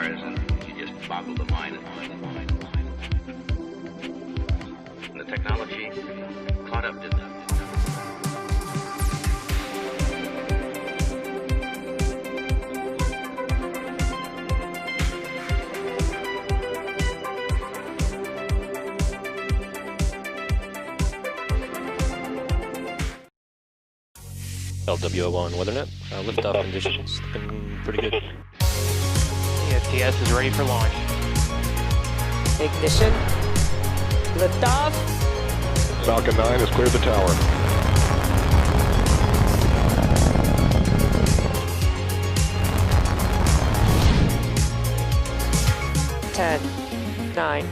stars, and you just boggle the mind. And the technology caught up to them. LWO1 WeatherNet. Liftoff conditions looking pretty good. TS is ready for launch. Ignition. Liftoff. Falcon 9 has cleared the tower. Ten, 9,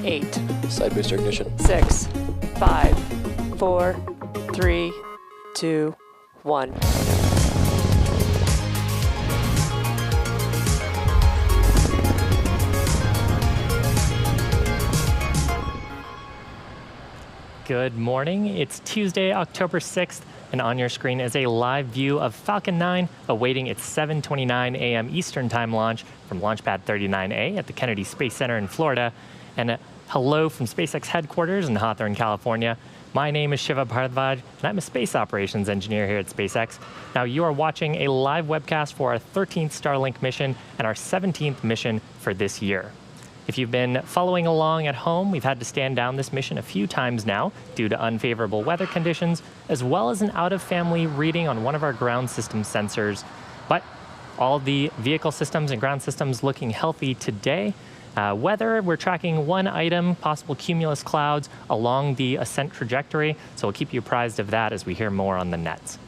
8. Side booster ignition. 6, 5, 4, 3, 2, 1. Good morning. It's Tuesday, October 6th, and on your screen is a live view of Falcon 9 awaiting its 7:29 a.m. Eastern Time launch from Launchpad 39A at the Kennedy Space Center in Florida. And hello from SpaceX headquarters in Hawthorne, California. My name is Shiva Bharadwaj, and I'm a space operations engineer here at SpaceX. Now, you are watching a live webcast for our 13th Starlink mission and our 17th mission for this year. If you've been following along at home, we've had to stand down this mission a few times now due to unfavorable weather conditions, as well as an out-of-family reading on one of our ground system sensors. But all the vehicle systems and ground systems looking healthy today. Weather, we're tracking one item, possible cumulus clouds along the ascent trajectory, so we'll keep you apprised of that as we hear more on the nets.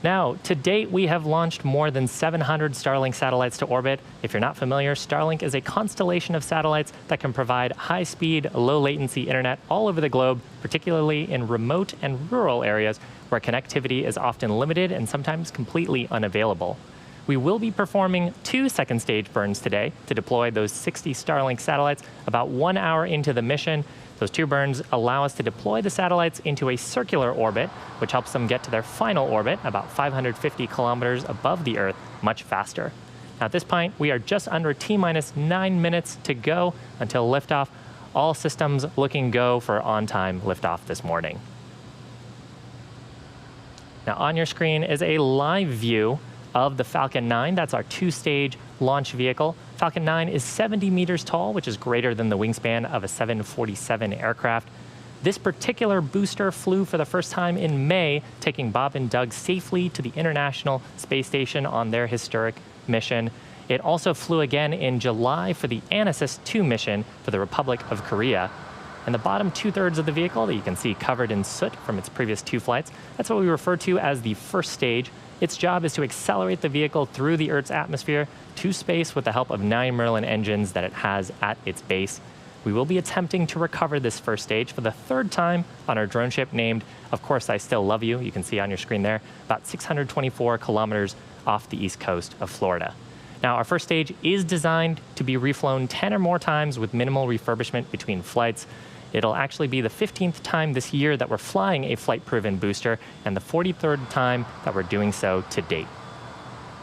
Now, to date, we have launched more than 700 Starlink satellites to orbit. If you're not familiar, Starlink is a constellation of satellites that can provide high-speed, low-latency internet all over the globe, particularly in remote and rural areas where connectivity is often limited and sometimes completely unavailable. We will be performing 2 second-stage burns today to deploy those 60 Starlink satellites about 1 hour into the mission. Those 2 burns allow us to deploy the satellites into a circular orbit, which helps them get to their final orbit, about 550 kilometers above the Earth, much faster. Now, at this point, we are just under T-minus 9 minutes to go until liftoff. All systems looking go for on-time liftoff this morning. Now, on your screen is a live view of the Falcon 9. That's our 2-stage launch vehicle. Falcon 9 is 70 meters tall, which is greater than the wingspan of a 747 aircraft. This particular booster flew for the first time in May, taking Bob and Doug safely to the International Space Station on their historic mission. It also flew again in July for the Anasis 2 mission for the Republic of Korea. And the bottom 2/3 of the vehicle that you can see covered in soot from its previous 2 flights, that's what we refer to as the first stage. Its job is to accelerate the vehicle through the Earth's atmosphere to space with the help of 9 Merlin engines that it has at its base. We will be attempting to recover this first stage for the 3rd time on our drone ship named, Of Course I Still Love You. You can see on your screen there, about 624 kilometers off the east coast of Florida. Now, our first stage is designed to be reflown 10 or more times with minimal refurbishment between flights. It'll actually be the 15th time this year that we're flying a flight-proven booster and the 43rd time that we're doing so to date.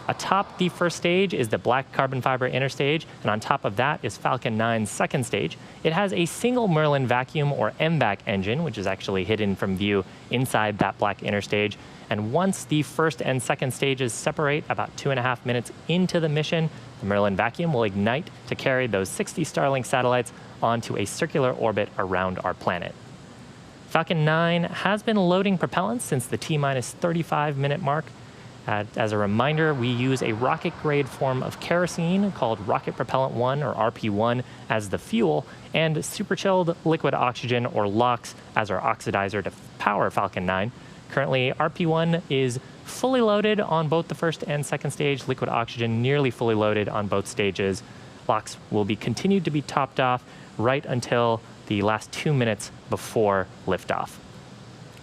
Atop the first stage is the black carbon fiber inner stage, and on top of that is Falcon 9's second stage. It has a single Merlin vacuum or MVAC engine, which is actually hidden from view inside that black inner stage. And once the first and second stages separate about 2.5 minutes into the mission, the Merlin vacuum will ignite to carry those 60 Starlink satellites onto a circular orbit around our planet. Falcon 9 has been loading propellants since the T-minus 35-minute mark. As a reminder, we use a rocket-grade form of kerosene called Rocket Propellant 1, or RP1, as the fuel, and superchilled liquid oxygen, or LOX, as our oxidizer to power Falcon 9. Currently, RP1 is fully loaded on both the first and second stage, liquid oxygen nearly fully loaded on both stages. LOX will be continued to be topped off right until the last 2 minutes before liftoff.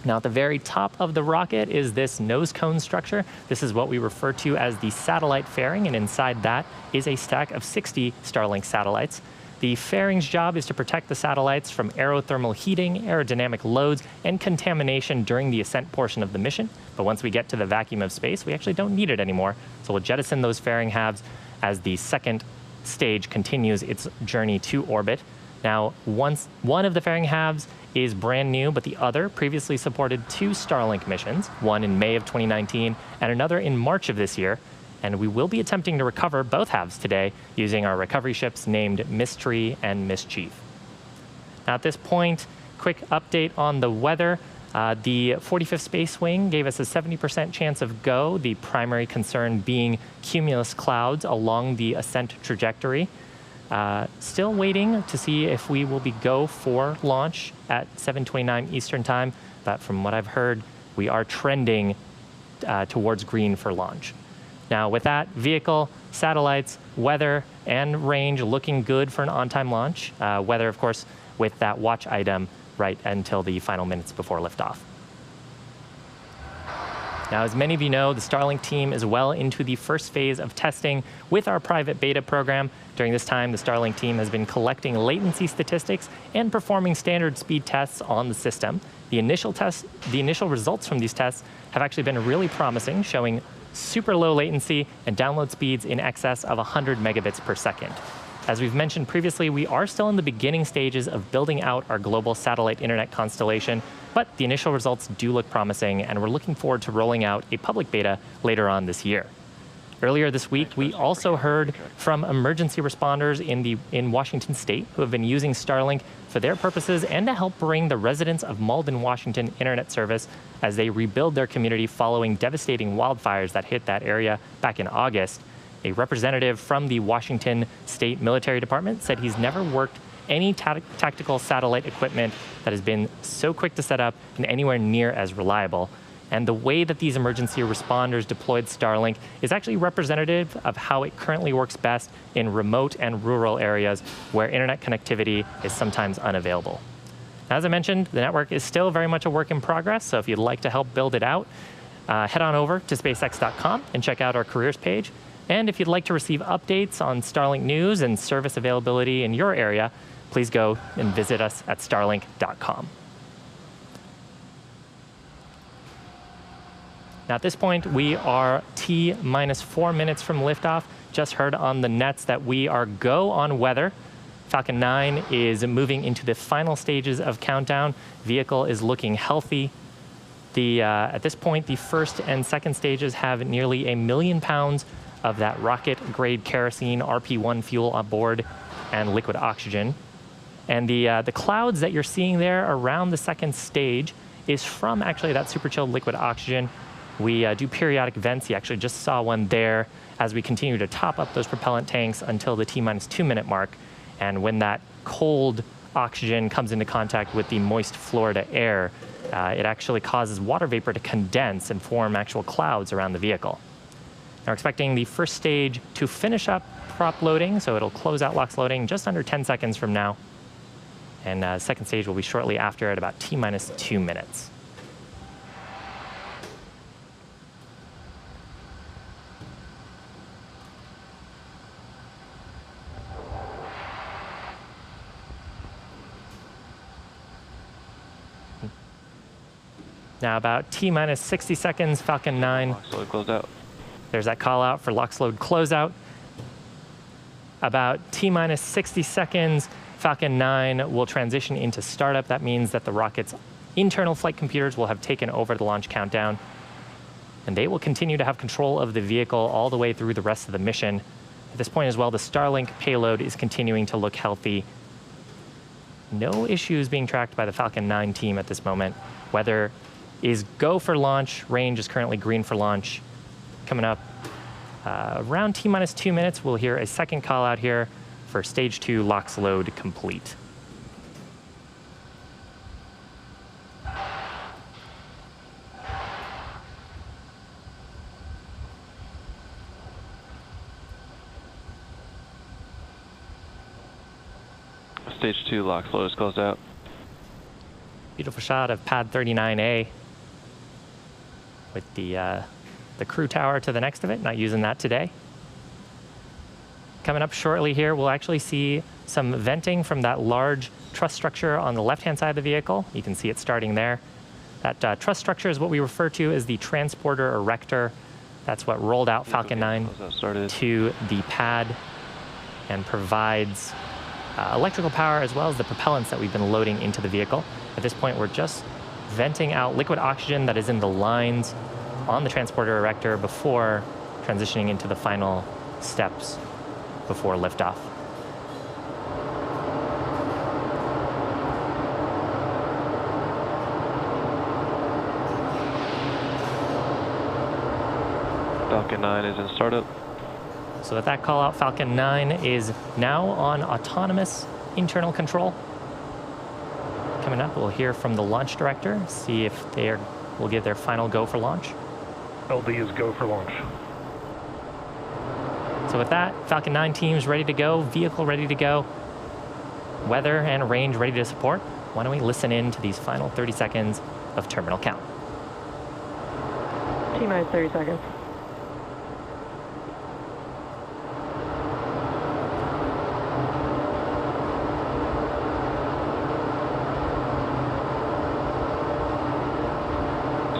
Now, at the very top of the rocket is this nose cone structure. This is what we refer to as the satellite fairing, and inside that is a stack of 60 Starlink satellites. The fairing's job is to protect the satellites from aerothermal heating, aerodynamic loads, and contamination during the ascent portion of the mission. But once we get to the vacuum of space, we actually don't need it anymore. So we'll jettison those fairing halves as the second stage continues its journey to orbit. Now, one of the fairing halves is brand new, but the other previously supported 2 Starlink missions, one in May of 2019 and another in March of this year. And we will be attempting to recover both halves today using our recovery ships named Mystery and Mischief. Now, at this point, quick update on the weather. The 45th Space Wing gave us a 70% chance of go, the primary concern being cumulus clouds along the ascent trajectory. Still waiting to see if we will be go for launch at 7:29 Eastern Time, but from what I've heard, we are trending towards green for launch. Now, with that, vehicle, satellites, weather, and range looking good for an on-time launch. Weather, of course, with that watch item right until the final minutes before liftoff. Now, as many of you know, the Starlink team is well into the first phase of testing with our private beta program. During this time, the Starlink team has been collecting latency statistics and performing standard speed tests on the system. The initial results from these tests have actually been really promising, showing super low latency and download speeds in excess of 100 megabits per second. As we've mentioned previously, we are still in the beginning stages of building out our global satellite internet constellation, but the initial results do look promising, and we're looking forward to rolling out a public beta later on this year. Earlier this week, we also heard from emergency responders in Washington State who have been using Starlink for their purposes and to help bring the residents of Malden, Washington internet service as they rebuild their community following devastating wildfires that hit that area back in August. A representative from the Washington State Military Department said he's never worked any tactical satellite equipment that has been so quick to set up and anywhere near as reliable. And the way that these emergency responders deployed Starlink is actually representative of how it currently works best in remote and rural areas where internet connectivity is sometimes unavailable. As I mentioned, the network is still very much a work in progress, so if you'd like to help build it out, head on over to spacex.com and check out our careers page. And if you'd like to receive updates on Starlink news and service availability in your area, please go and visit us at starlink.com. Now, at this point, we are T-minus 4 minutes from liftoff. Just heard on the nets that we are go on weather. Falcon 9 is moving into the final stages of countdown. Vehicle is looking healthy. At this point, the first and second stages have nearly 1 million pounds of that rocket-grade kerosene RP1 fuel on board and liquid oxygen. And the clouds that you're seeing there around the second stage is from actually that super chilled liquid oxygen. We do periodic vents. You actually just saw one there as we continue to top up those propellant tanks until the T-minus 2 minute mark. And when that cold oxygen comes into contact with the moist Florida air, it actually causes water vapor to condense and form actual clouds around the vehicle. Now, we're expecting the first stage to finish up prop loading, so it'll close out LOX loading just under 10 seconds from now. And second stage will be shortly after at about T-minus 2 minutes. Now, about T-minus 60 seconds, Falcon 9. LOX load closed out. There's that call out for LOX load closeout. About T-minus 60 seconds, Falcon 9 will transition into startup. That means that the rocket's internal flight computers will have taken over the launch countdown, and they will continue to have control of the vehicle all the way through the rest of the mission. At this point as well, the Starlink payload is continuing to look healthy. No issues being tracked by the Falcon 9 team at this moment. Weather is go for launch. Range is currently green for launch. Coming up around T-minus 2 minutes, we'll hear a second call out here for stage 2 LOX load complete. Stage 2 LOX load is closed out. Beautiful shot of pad 39A with the crew tower to the next of it. Not using that today. Coming up shortly here, we'll actually see some venting from that large truss structure on the left-hand side of the vehicle. You can see it starting there. That truss structure is what we refer to as the transporter erector. That's what rolled out Falcon 9 to the pad. and provides electrical power as well as the propellants that we've been loading into the vehicle. At this point, we're just venting out liquid oxygen that is in the lines on the transporter erector before transitioning into the final steps before liftoff. Falcon 9 is in startup. So with that call out, Falcon 9 is now on autonomous internal control. Coming up, we'll hear from the launch director, see if they will give their final go for launch. LD is go for launch. So with that, Falcon 9 team's ready to go, vehicle ready to go, weather and range ready to support. Why don't we listen in to these final 30 seconds of terminal count. T-minus 30 seconds.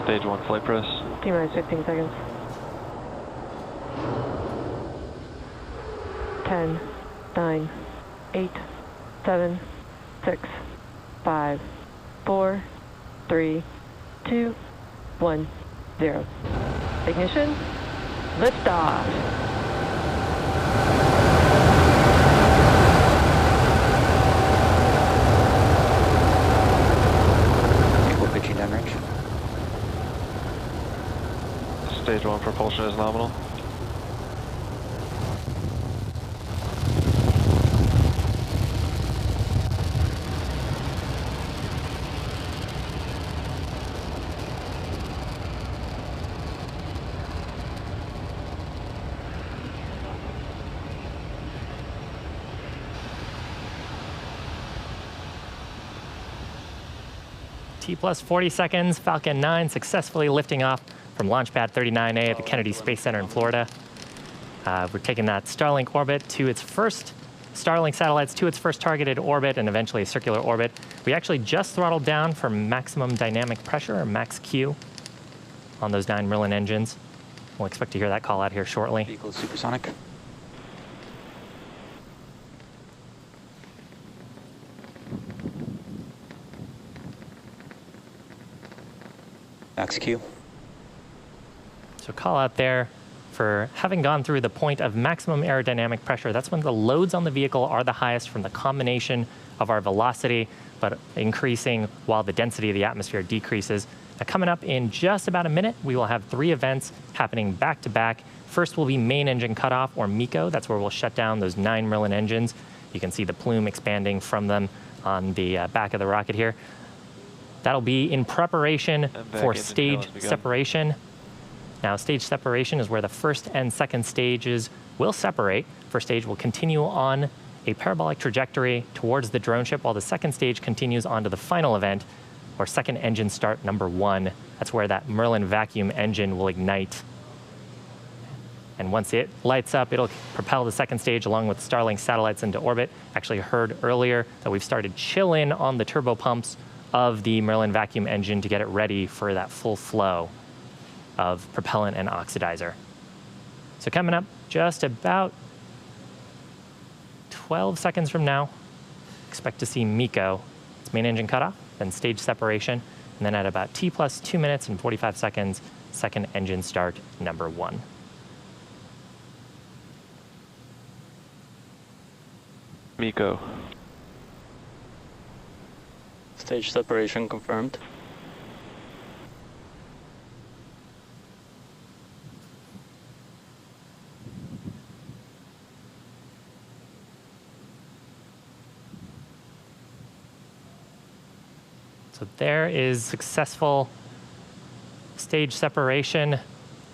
Stage 1 flight press. T-minus 15 seconds. 10, 9, 8, 7, 6, 5, 4, 3, 2, 1, 0. Ignition. Liftoff. We're pitching downrange. Stage 1 propulsion is nominal. T plus 40 seconds, Falcon 9 successfully lifting off from Launch Pad 39A at the Kennedy Space Center in Florida. We're taking that Starlink orbit to its first, Starlink satellites to its first targeted orbit and eventually a circular orbit. We actually just throttled down for maximum dynamic pressure, or max Q, on those 9 Merlin engines. We'll expect to hear that call out here shortly. Vehicle is supersonic. Max Q. So call out there for having gone through the point of maximum aerodynamic pressure. That's when the loads on the vehicle are the highest from the combination of our velocity, but increasing while the density of the atmosphere decreases. Now, coming up in just about a minute, we will have 3 events happening back to back. First will be main engine cutoff, or MECO. That's where we'll shut down those 9 Merlin engines. You can see the plume expanding from them on the back of the rocket here. That'll be in preparation for stage separation. Now, stage separation is where the first and second stages will separate. First stage will continue on a parabolic trajectory towards the drone ship, while the second stage continues on to the final event, or second engine start number 1. That's where that Merlin vacuum engine will ignite. And once it lights up, it'll propel the second stage along with Starlink satellites into orbit. Actually heard earlier that we've started chill in on the turbo pumps of the Merlin vacuum engine to get it ready for that full flow of propellant and oxidizer. So coming up just about 12 seconds from now, expect to see MECO, its main engine cutoff, then stage separation, and then at about T plus 2 minutes and 45 seconds, second engine start number 1. MECO. Stage separation confirmed. So there is successful stage separation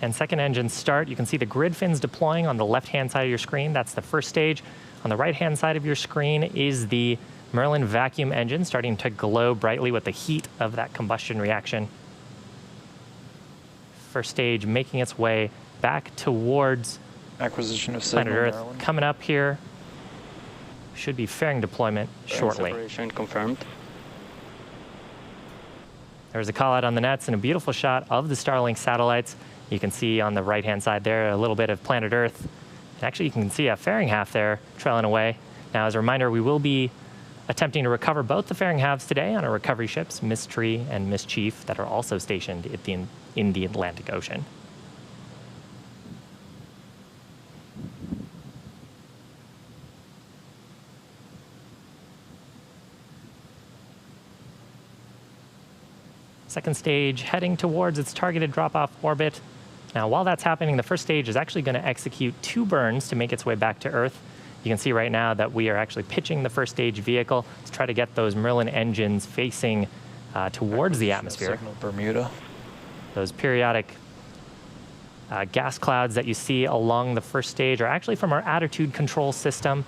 and second engine start. You can see the grid fins deploying on the left-hand side of your screen. That's the first stage. On the right-hand side of your screen is the Merlin vacuum engine starting to glow brightly with the heat of that combustion reaction. First stage making its way back towards Acquisition of planet signal, Earth. Maryland. Coming up here, should be fairing deployment shortly. Separation confirmed. There's a call out on the nets and a beautiful shot of the Starlink satellites. You can see on the right-hand side there a little bit of planet Earth Actually, you can see a fairing half there trailing away. Now, as a reminder, we will be attempting to recover both the fairing halves today on our recovery ships, Mystery and Mischief, that are also stationed in the Atlantic Ocean. Second stage heading towards its targeted drop-off orbit. Now, while that's happening, the first stage is actually going to execute 2 burns to make its way back to Earth. You can see right now that we are actually pitching the first stage vehicle to try to get those Merlin engines facing towards the atmosphere. Signal Bermuda. Those periodic gas clouds that you see along the first stage are actually from our attitude control system.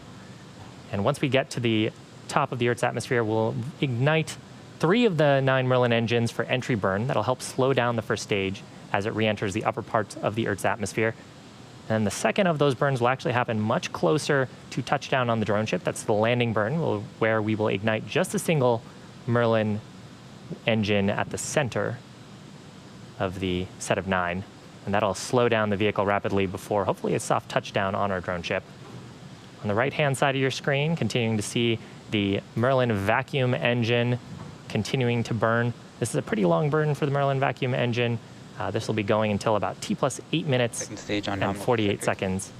And once we get to the top of the Earth's atmosphere, we'll ignite 3 of the 9 Merlin engines for entry burn. That'll help slow down the first stage as it re-enters the upper parts of the Earth's atmosphere. And the second of those burns will actually happen much closer to touchdown on the drone ship. That's the landing burn, where we will ignite just a single Merlin engine at the center of the set of 9. And that'll slow down the vehicle rapidly before hopefully a soft touchdown on our drone ship. On the right-hand side of your screen, continuing to see the Merlin vacuum engine continuing to burn. This is a pretty long burn for the Merlin vacuum engine. This will be going until about T+8 minutes Second stage on and 48 seconds.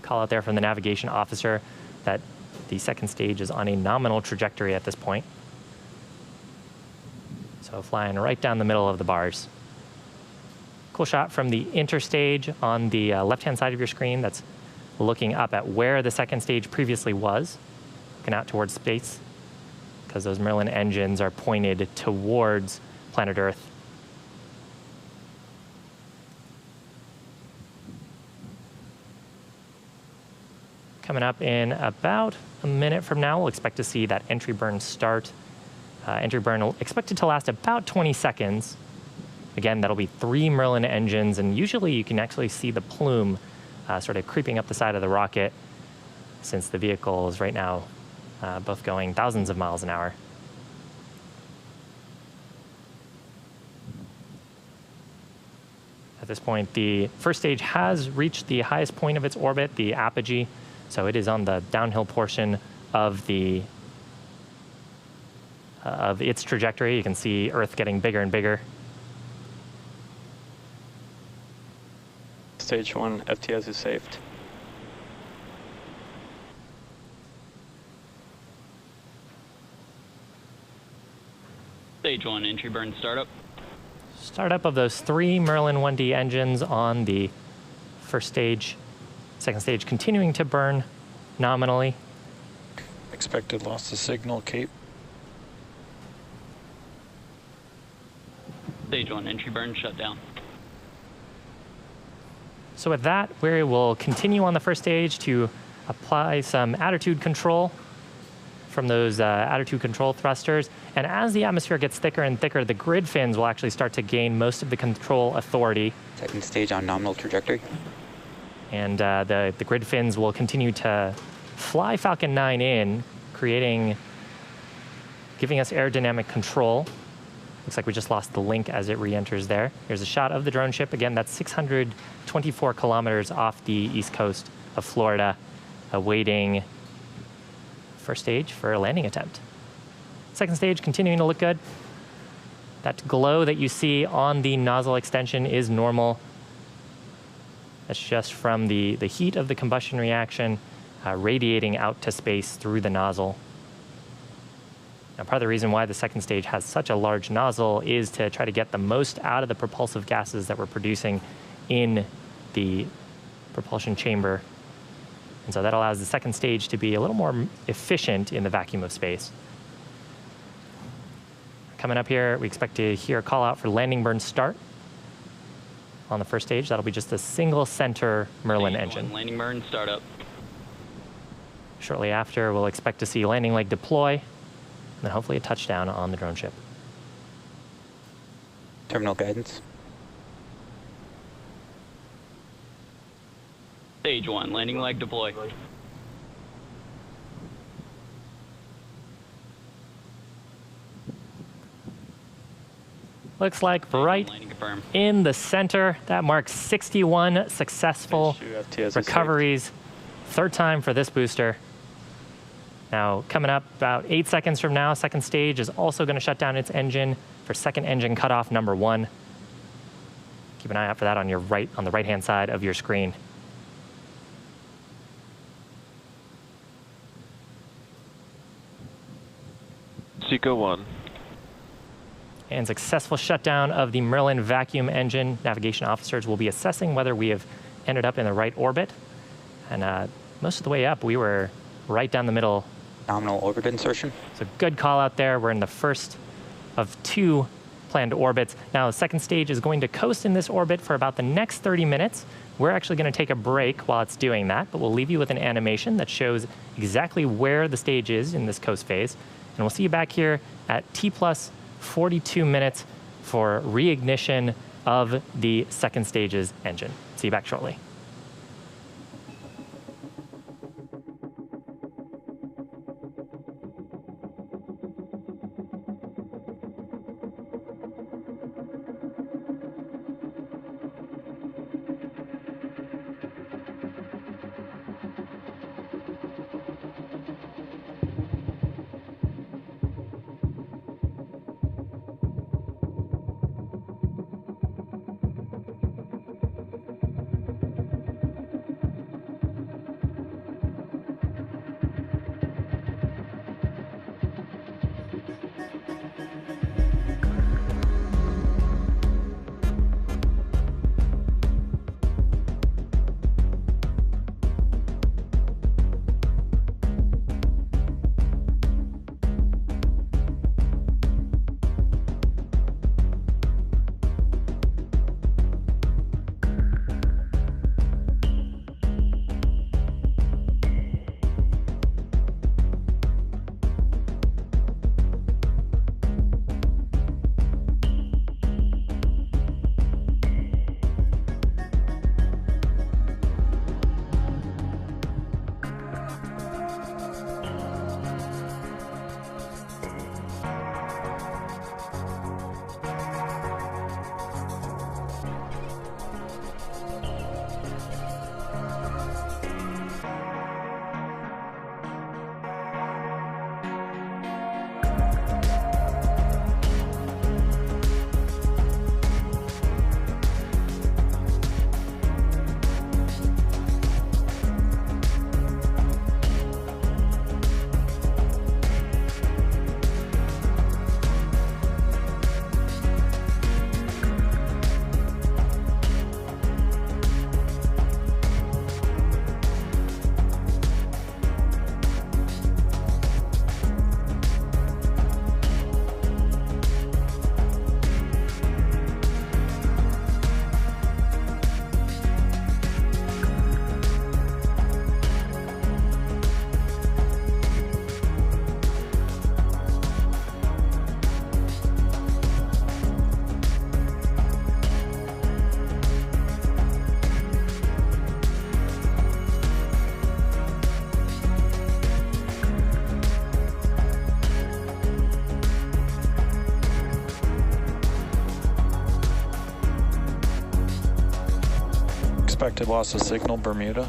Call out there from the navigation officer that the second stage is on a nominal trajectory at this point. So flying right down the middle of the bars. Cool shot from the interstage on the left-hand side of your screen that's looking up at where the second stage previously was, looking out towards space, because those Merlin engines are pointed towards planet Earth. Coming up in about a minute from now, we'll expect to see that entry burn start. Entry burn expected to last about 20 seconds. Again, that'll be 3 Merlin engines, and usually you can actually see the plume sort of creeping up the side of the rocket, since the vehicle is right now both going thousands of miles an hour. At this point, the first stage has reached the highest point of its orbit, the apogee, so it is on the downhill portion of its trajectory. You can see Earth getting bigger and bigger. Stage 1 FTS is saved. Stage 1 entry burn startup. Startup of those 3 Merlin 1D engines on the first stage. Second stage continuing to burn nominally. Expected loss of signal, Cape. Stage 1 entry burn shut down. So with that, we will continue on the first stage to apply some attitude control from those attitude control thrusters. And as the atmosphere gets thicker and thicker, the grid fins will actually start to gain most of the control authority. Second stage on nominal trajectory. And the grid fins will continue to fly Falcon 9 in, giving us aerodynamic control. Looks like we just lost the link as it re-enters there. Here's a shot of the drone ship. Again, that's 624 kilometers off the east coast of Florida, awaiting first stage for a landing attempt. Second stage continuing to look good. That glow that you see on the nozzle extension is normal. That's just from the heat of the combustion reaction radiating out to space through the nozzle. Now, part of the reason why the second stage has such a large nozzle is to try to get the most out of the propulsive gases that we're producing in the propulsion chamber. And so that allows the second stage to be a little more efficient in the vacuum of space. Coming up here, we expect to hear a call out for landing burn start on the first stage. That'll be just a single center Merlin engine. Landing burn startup. Shortly after, we'll expect to see landing leg deploy, and then hopefully a touchdown on the drone ship. Terminal guidance. Stage 1 landing leg deploy. Looks like right Landing confirmed. in the center. That marks 61 successful Stage 2 FTS is recoveries. Third time for this booster. Now, coming up about 8 seconds from now, second stage is also going to shut down its engine for second engine cutoff number 1. Keep an eye out for that on your right, on the right-hand side of your screen. Seco 1. And successful shutdown of the Merlin vacuum engine. Navigation officers will be assessing whether we have ended up in the right orbit. And most of the way up, we were right down the middle. Nominal orbit insertion. So good call out there. We're in the first of 2 planned orbits. Now, the second stage is going to coast in this orbit for about the next 30 minutes. We're actually going to take a break while it's doing that, but we'll leave you with an animation that shows exactly where the stage is in this coast phase. And we'll see you back here at T plus 42 minutes for reignition of the second stage's engine. See you back shortly. Expected loss of signal, Bermuda.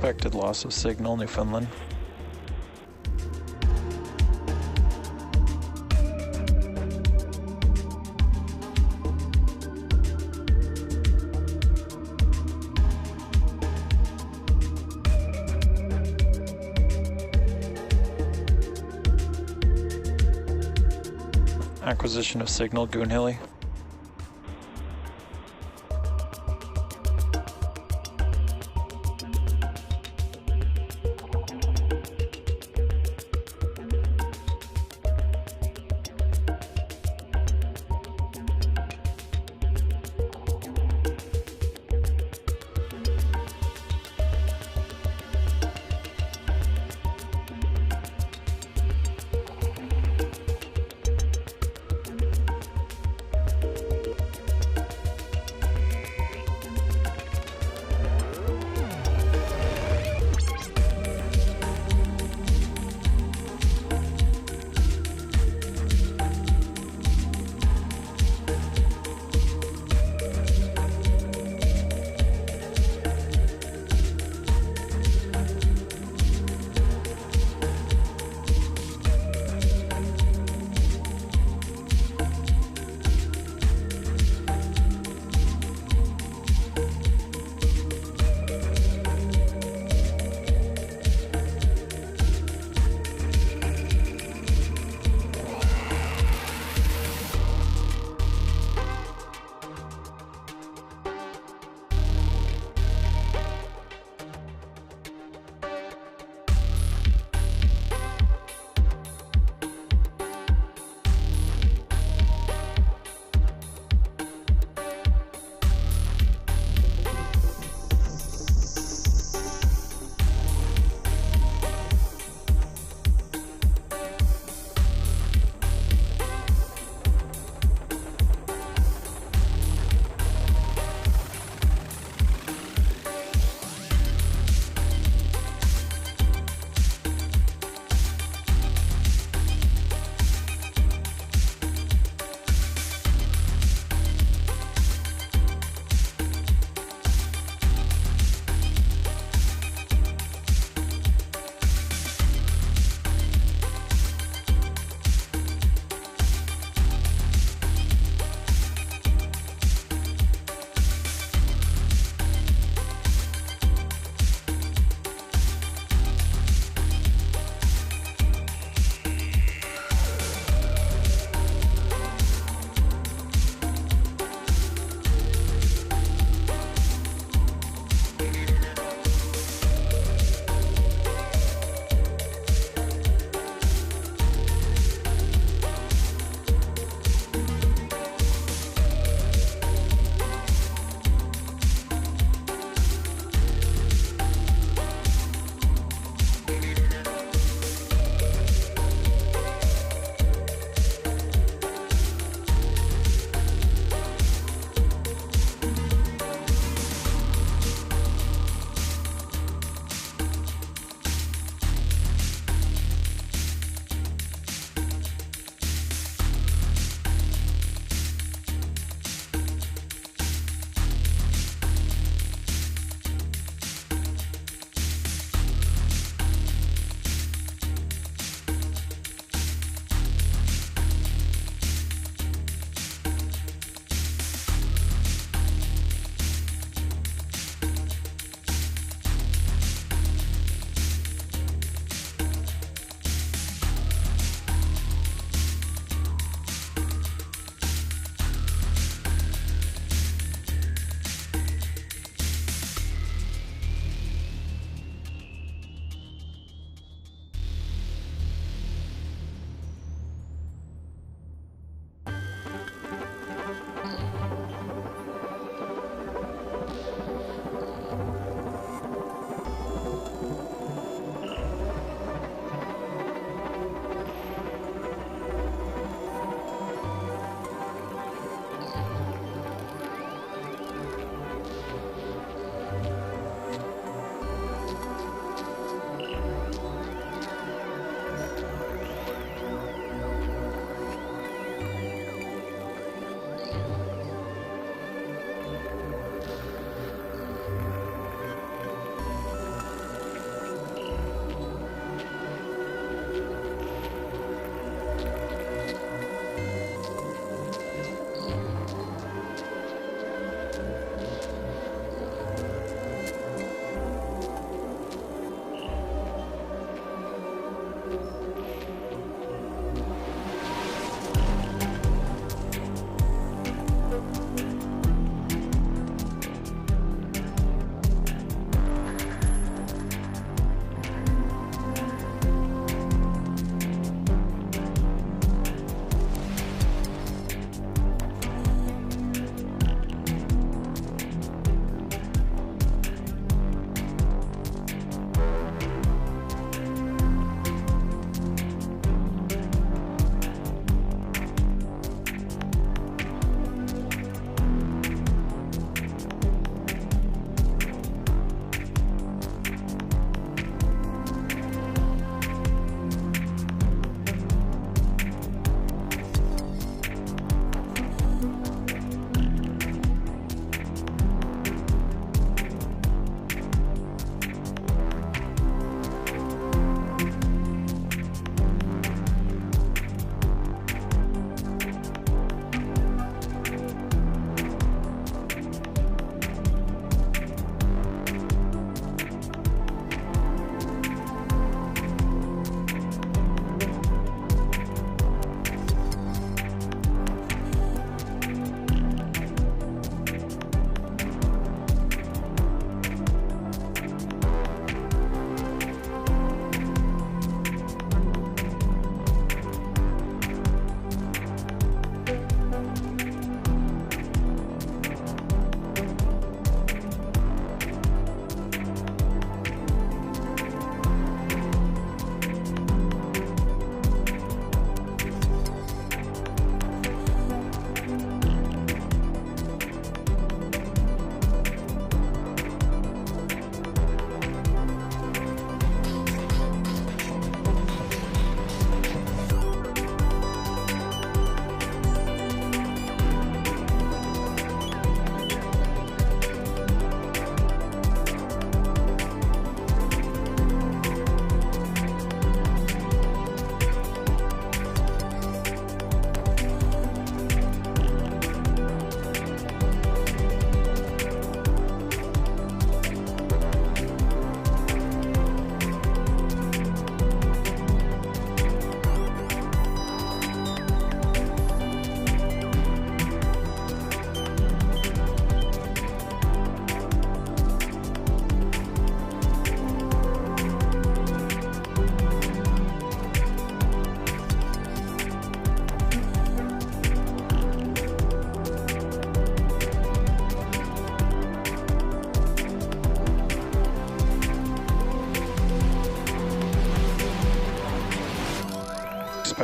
Suspected loss of signal, Newfoundland. Acquisition of signal, Goonhilly.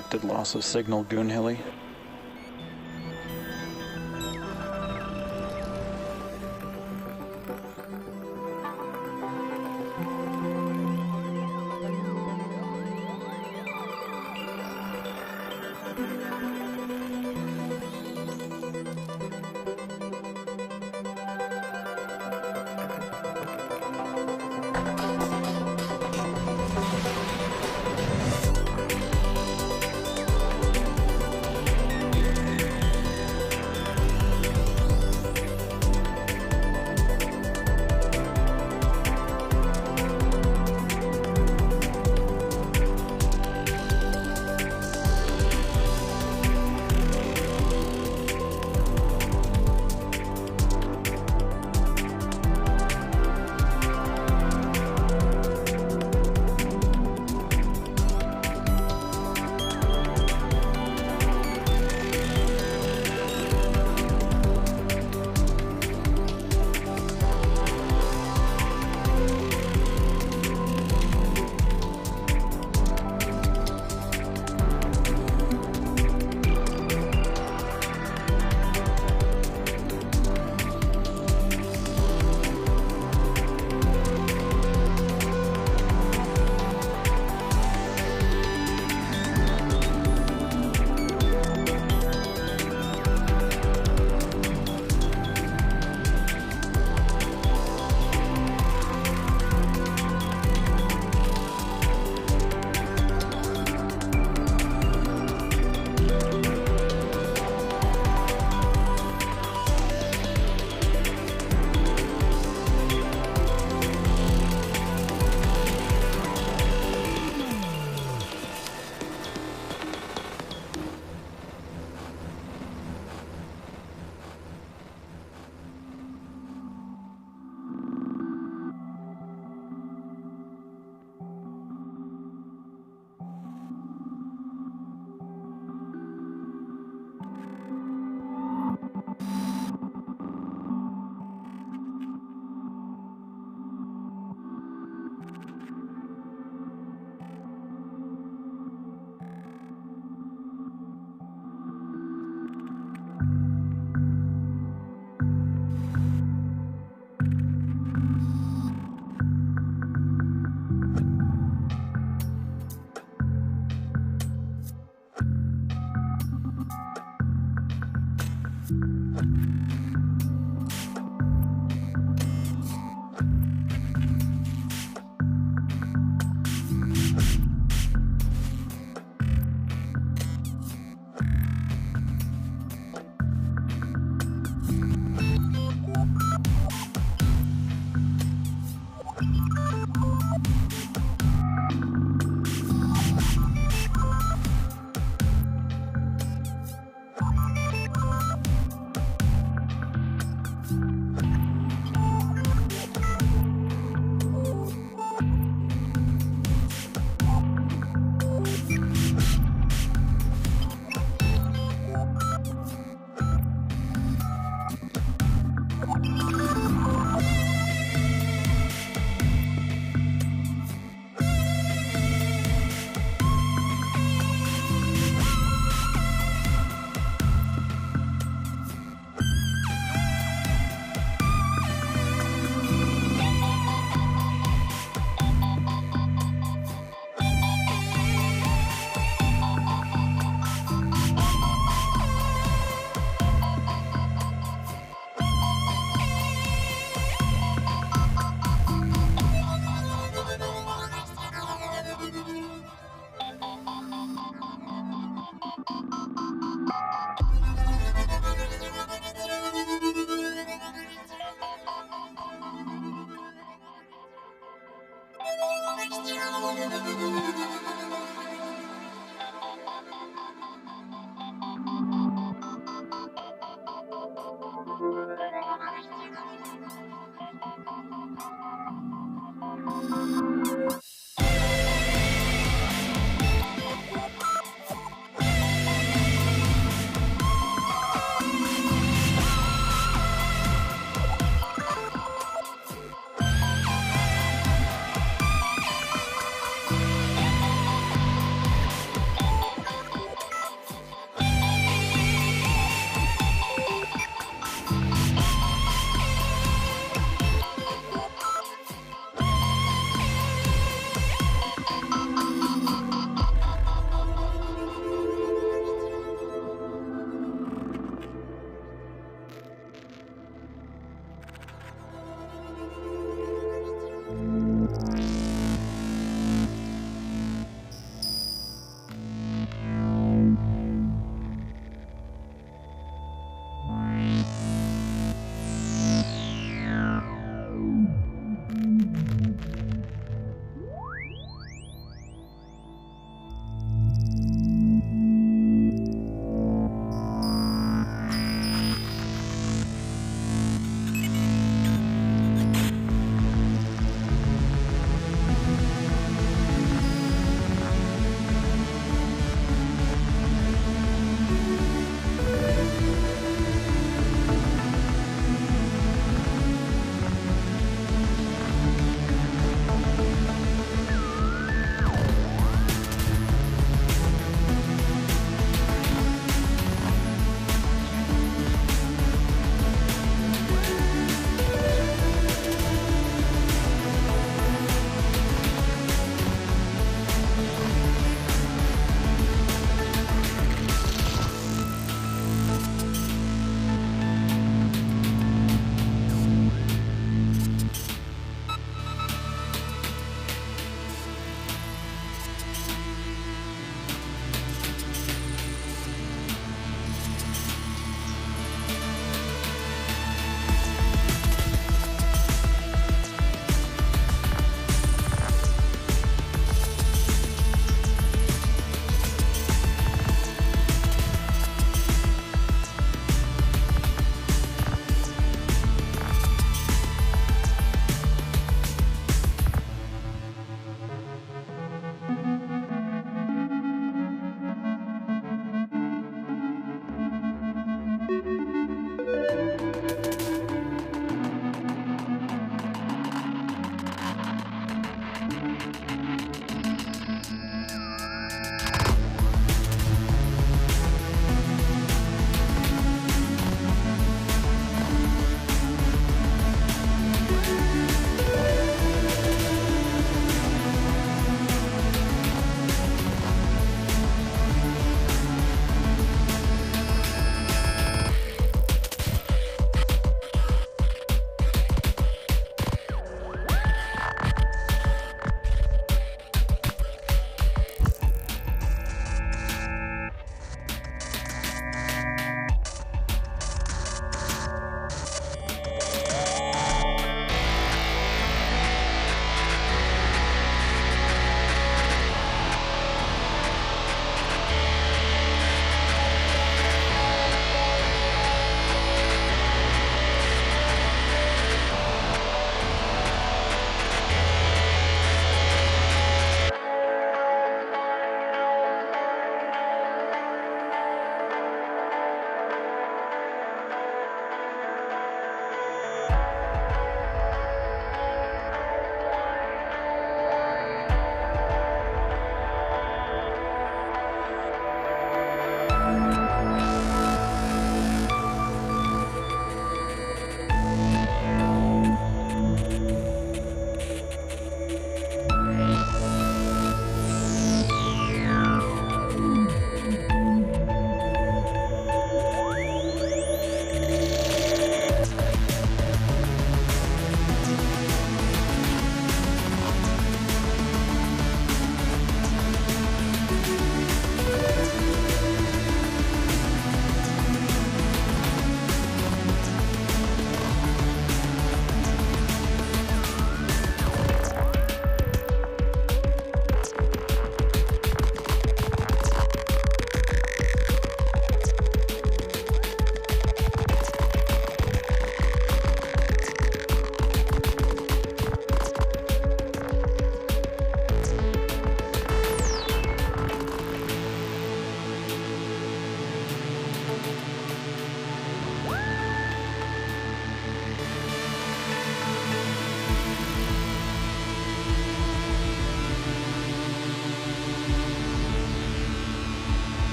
Detected loss of signal, Goonhilly.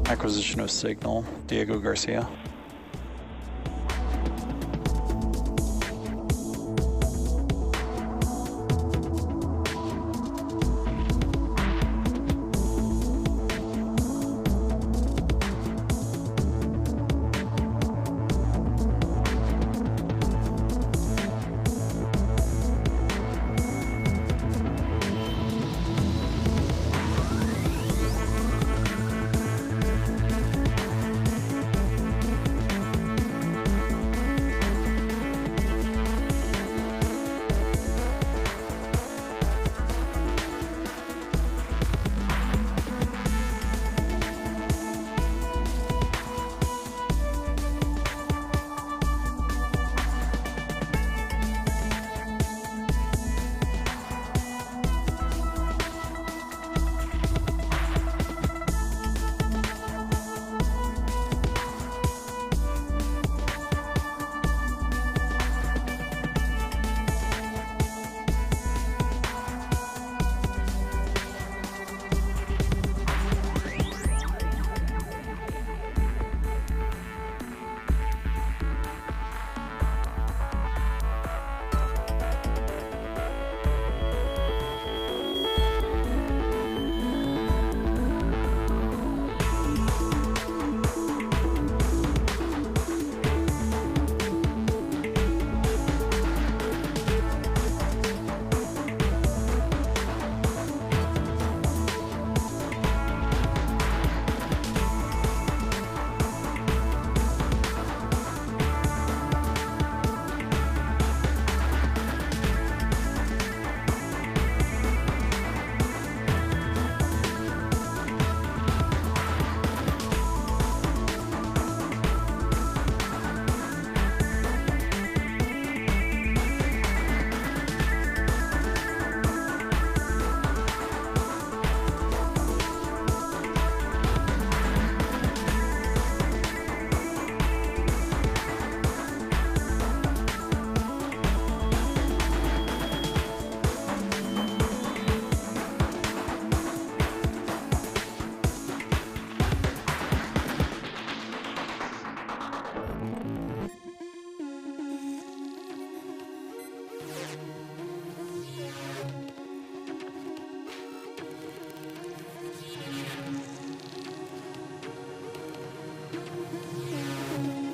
Acquisition of signal, Diego Garcia.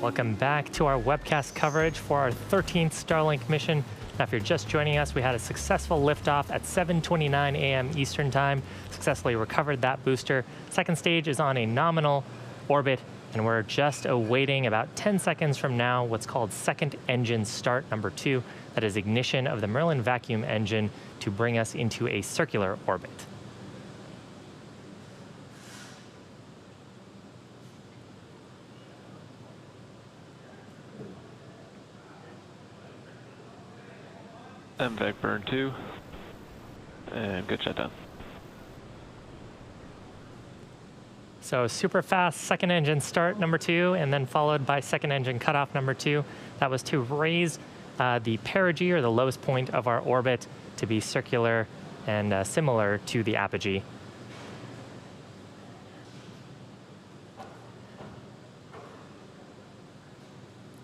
Welcome back to our webcast coverage for our 13th Starlink mission. Now, if you're just joining us, we had a successful liftoff at 7:29 a.m. Eastern Time, successfully recovered that booster. Second stage is on a nominal orbit, and we're just awaiting about 10 seconds from now what's called second engine start number 2. That is ignition of the Merlin vacuum engine to bring us into a circular orbit. MVAC burn 2, and good shutdown. So super fast second engine start number 2, and then followed by second engine cutoff number 2. That was to raise the perigee, or the lowest point of our orbit, to be circular and similar to the apogee.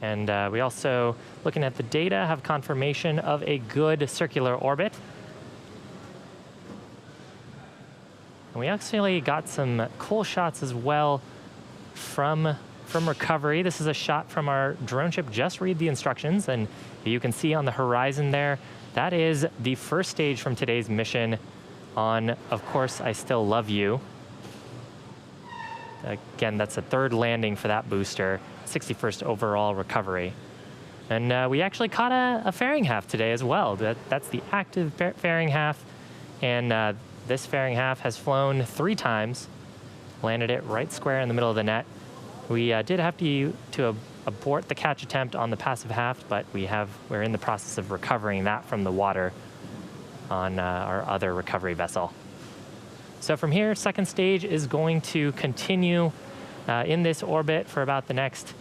And we also, looking at the data, have confirmation of a good circular orbit. And we actually got some cool shots as well from recovery. This is a shot from our drone ship. Just read the instructions, and you can see on the horizon there, that is the first stage from today's mission on, of course, I Still Love You. Again, that's the third landing for that booster, 61st overall recovery. And we actually caught a fairing half today as well. That's the active fairing half, and this fairing half has flown 3 times, landed it right square in the middle of the net. We did have to abort the catch attempt on the passive half, but we're in the process of recovering that from the water on our other recovery vessel. So from here, second stage is going to continue in this orbit for about the next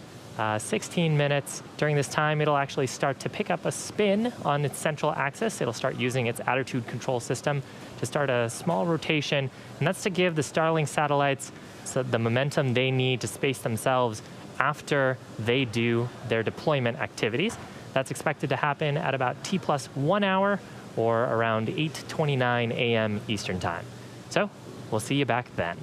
16 minutes. During this time, it'll actually start to pick up a spin on its central axis. It'll start using its attitude control system to start a small rotation, and that's to give the Starlink satellites the momentum they need to space themselves after they do their deployment activities. That's expected to happen at about T+1 hour, or around 8:29 a.m. Eastern Time. So we'll see you back then.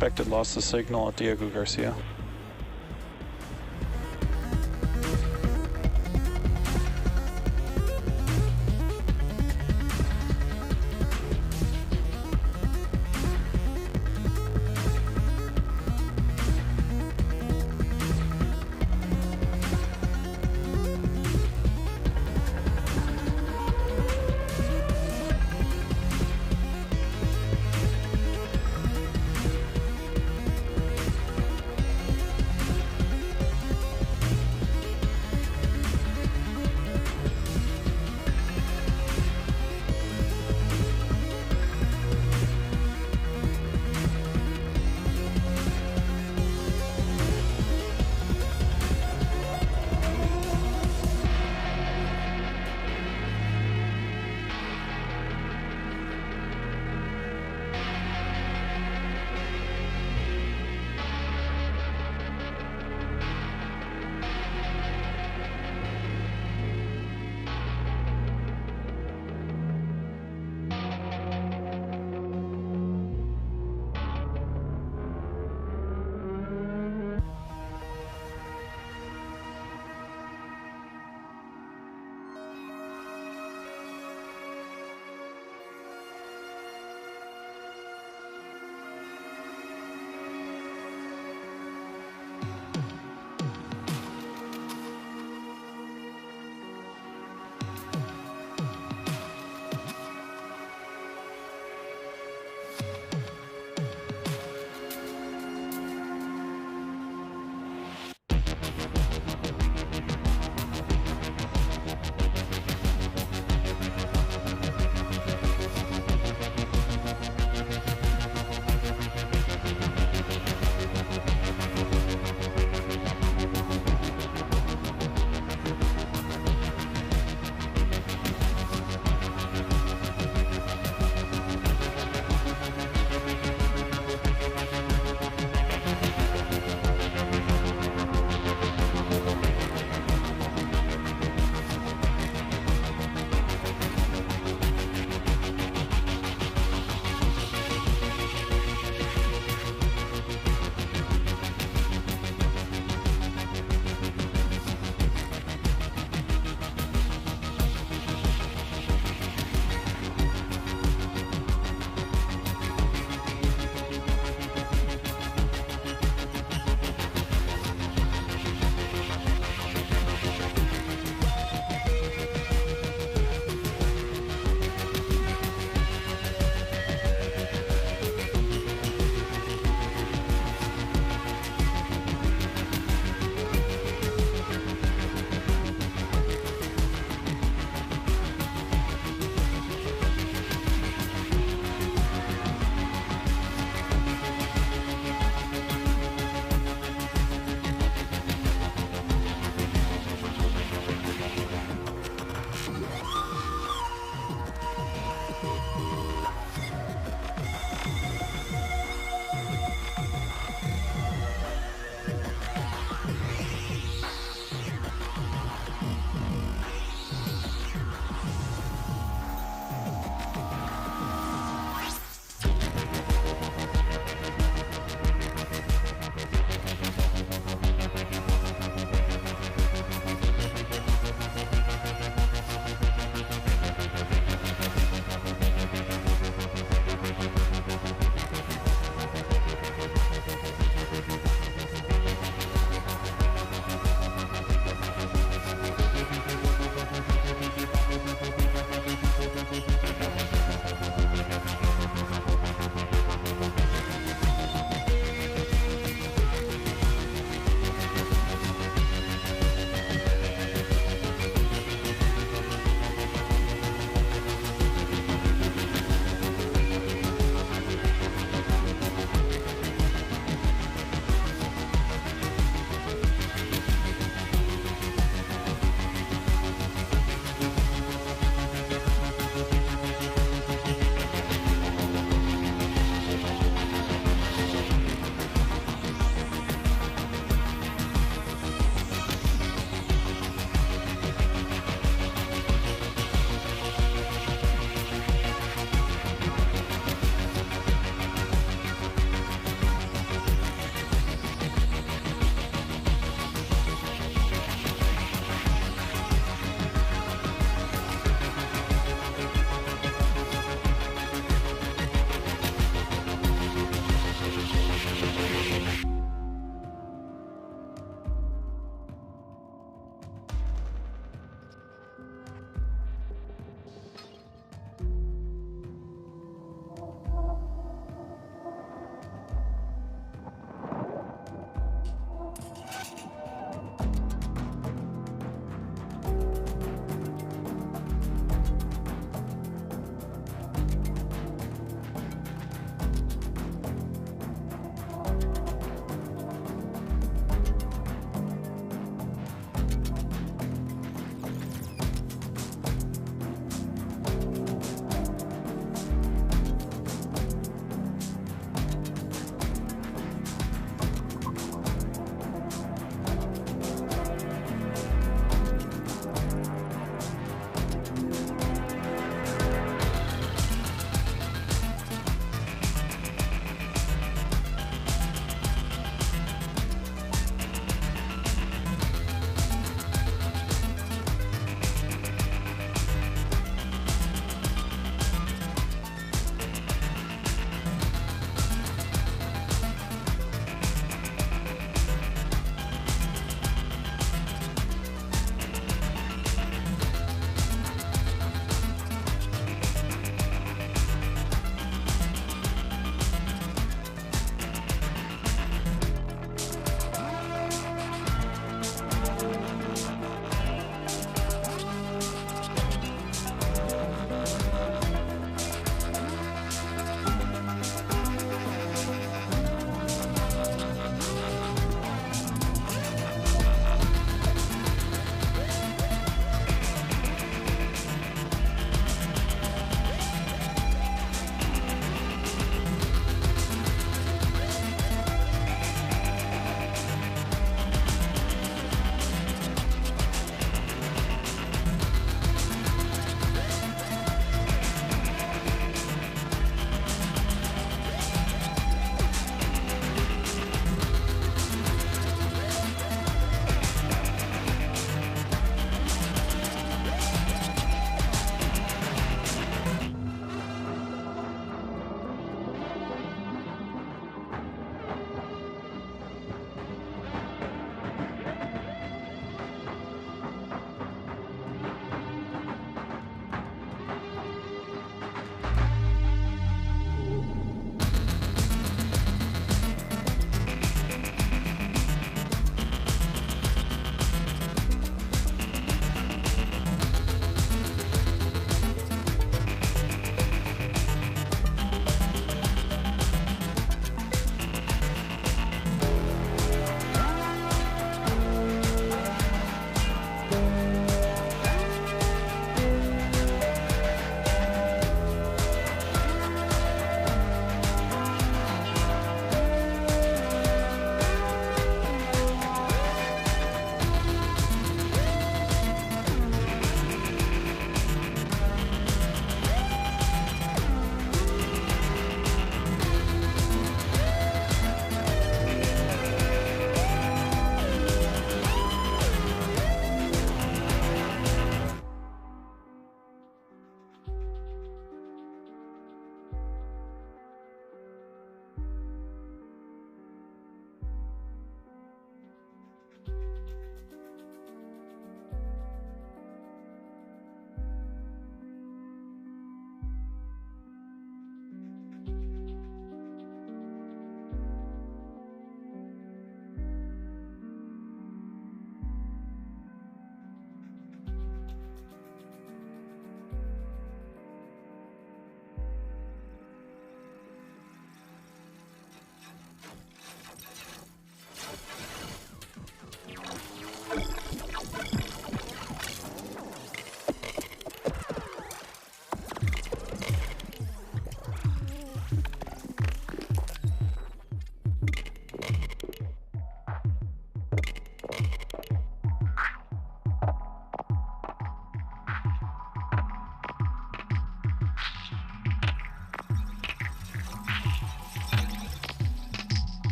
Expected loss of signal at Diego Garcia.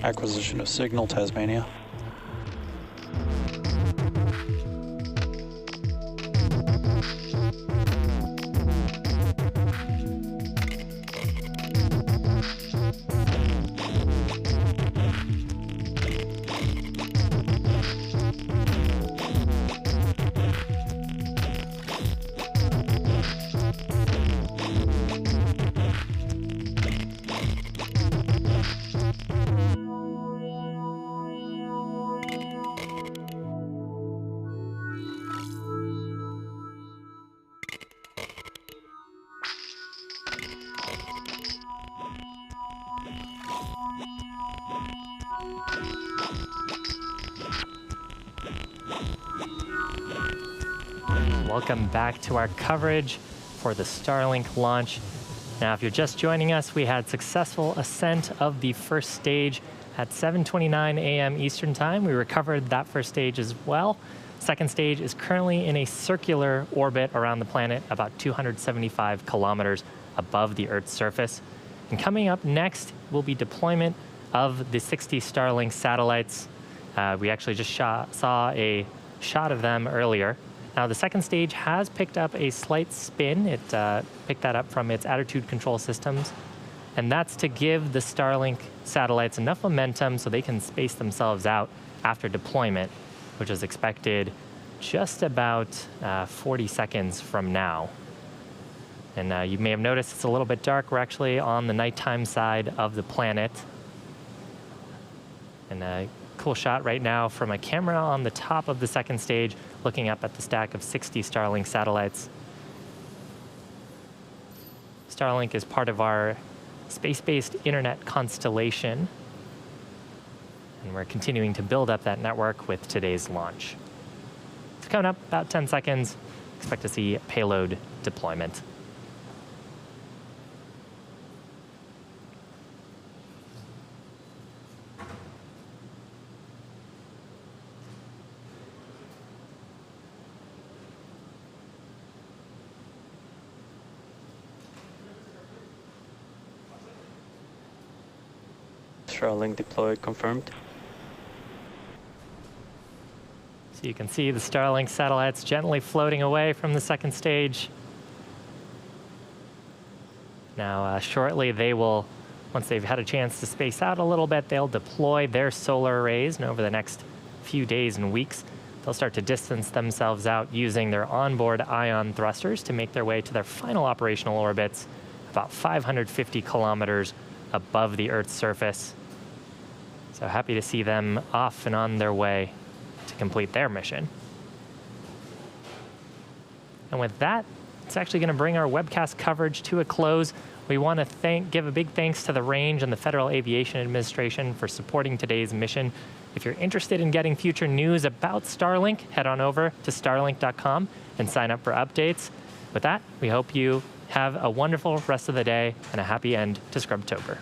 Acquisition of signal, Tasmania. Welcome back to our coverage for the Starlink launch. Now, if you're just joining us, we had successful ascent of the first stage at 7:29 a.m. Eastern Time. We recovered that first stage as well. Second stage is currently in a circular orbit around the planet, about 275 kilometers above the Earth's surface. And coming up next will be deployment of the 60 Starlink satellites. We actually just saw a shot of them earlier. Now, the second stage has picked up a slight spin. It picked that up from its attitude control systems. And that's to give the Starlink satellites enough momentum so they can space themselves out after deployment, which is expected just about 40 seconds from now. And you may have noticed it's a little bit dark. We're actually on the nighttime side of the planet. And a cool shot right now from a camera on the top of the second stage, looking up at the stack of 60 Starlink satellites. Starlink is part of our space-based internet constellation, and we're continuing to build up that network with today's launch. It's coming up about 10 seconds. Expect to see payload deployment. Starlink deployed, confirmed. So you can see the Starlink satellites gently floating away from the second stage. Now, shortly they will, once they've had a chance to space out a little bit, they'll deploy their solar arrays, and over the next few days and weeks, they'll start to distance themselves out using their onboard ion thrusters to make their way to their final operational orbits, about 550 kilometers above the Earth's surface. So happy to see them off and on their way to complete their mission. And with that, it's actually going to bring our webcast coverage to a close. We want to give a big thanks to the Range and the Federal Aviation Administration for supporting today's mission. If you're interested in getting future news about Starlink, head on over to starlink.com and sign up for updates. With that, we hope you have a wonderful rest of the day and a happy end to Scrubtober.